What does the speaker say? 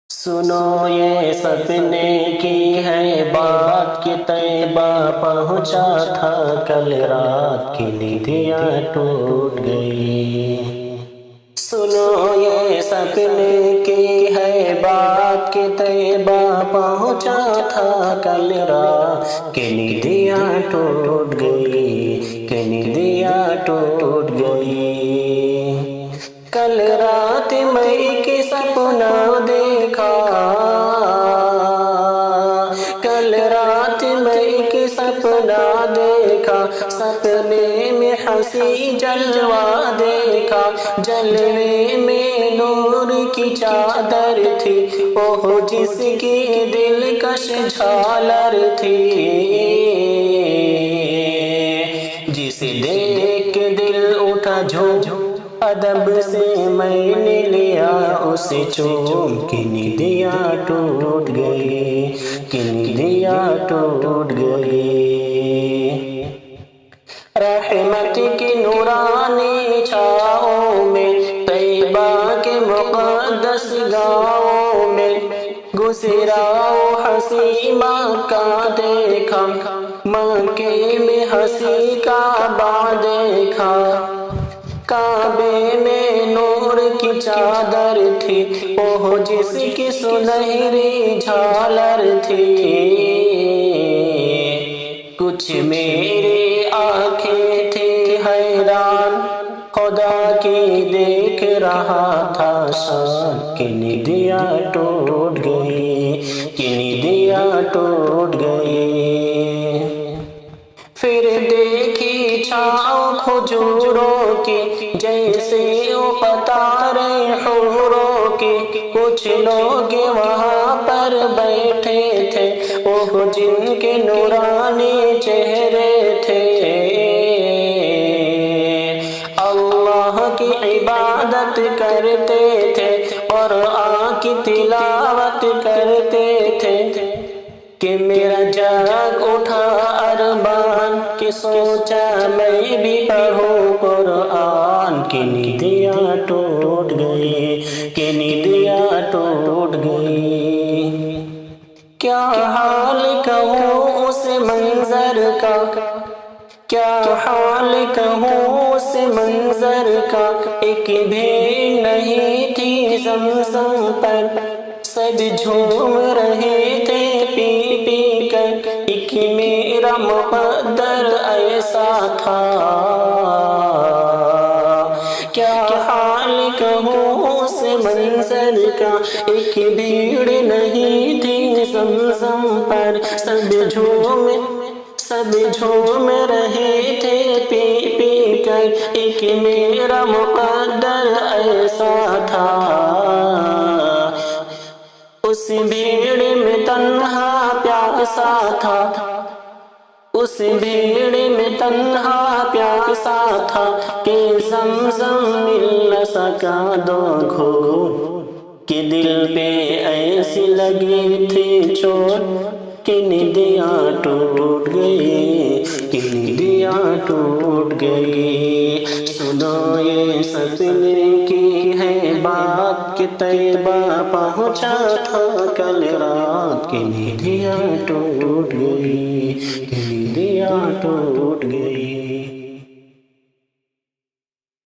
سنو یہ سپنے کی ہے بات کہ طیبہ پہنچا تھا کل رات کی نیندیاں ٹوٹ گئی۔ سنو یہ سپنے کی ہے بات کہ طیبہ پہنچا تھا کل رات کی نیندیاں ٹوٹ گئی، کہ نیندیاں ٹوٹ گئی۔ کل رات میں ایک سپنا دیکھا، کل رات میں ایک سپنا دیکھا، سپنے میں ہنسی جلوہ دیکھا، جلوے میں نور کی چادر تھی، اوہ جس کی دلکش جھالر تھی، جسے دیکھ کے دل اٹھا جھوم، ادب سے میں نے لیا اسے چوم، کہ نیندیاں ٹوٹ گئی، کہ نیندیاں ٹوٹ گئی۔ رحمت کی نورانی چھاؤں میں، طیبہ کے مقدس گاؤں میں، گزرا حسین مکہ دیکھا، مکے میں حسین کعبہ دیکھا، کعبے میں نور کی چادر تھی، اوہ جس کی سنہری جھالر تھی، کچھ میری آنکھیں تھی حیران، خدا کی دیکھ رہا تھا شان، کہ نیندیاں ٹوٹ گئی، کہ نیندیاں ٹوٹ گئی۔ پھر دیکھی چھاؤں کھجوروں کی، جیسے وہ قطاریں حوروں کی، کچھ لوگ وہاں پر بیٹھے تھے، وہ جن کے نورانی چہرے تھے، اللہ کی عبادت کرتے تھے، قرآن کی تلاوت کرتے تھے، کہ میرا جاگ اٹھا ارمان، کہ سوچا میں بھی پڑھوں قرآن، کہ نیندیاں ٹوٹ گئی، کہ نیندیاں ٹوٹ گئی۔ کیا حال کہوں اس منظر کا، کیا حال کہوں اس منظر کا، ایک بھی نہیں تھی زمزم پر، سب جھوم رہے تھے پی پی کر، ایک میرا مقدر ایسا تھا۔ کیا حال کہوں اس منظر کا، ایک بھیڑ نہیں تھی زمزم پر، سب جھوم رہے تھے پی پی کر، ایک میرا مقدر ایسا تھا۔ اس بھیڑ میں تنہا پیاسا تھا، اس بھیڑ میں تنہا پیاسا تھا، کہ زمزم مل نہ سکا دو گھونٹ، کہ دل پہ ایسی لگی تھی چوٹ، کہ نیندیاں ٹوٹ گئی، کہ نیندیاں ٹوٹ گئی۔ سنو یہ سپنے کی ہے بات کہ طیبہ پہنچا تھا کل رات کی نیندیاں ٹوٹ گئی، کہ نیندیاں ٹوٹ گئی۔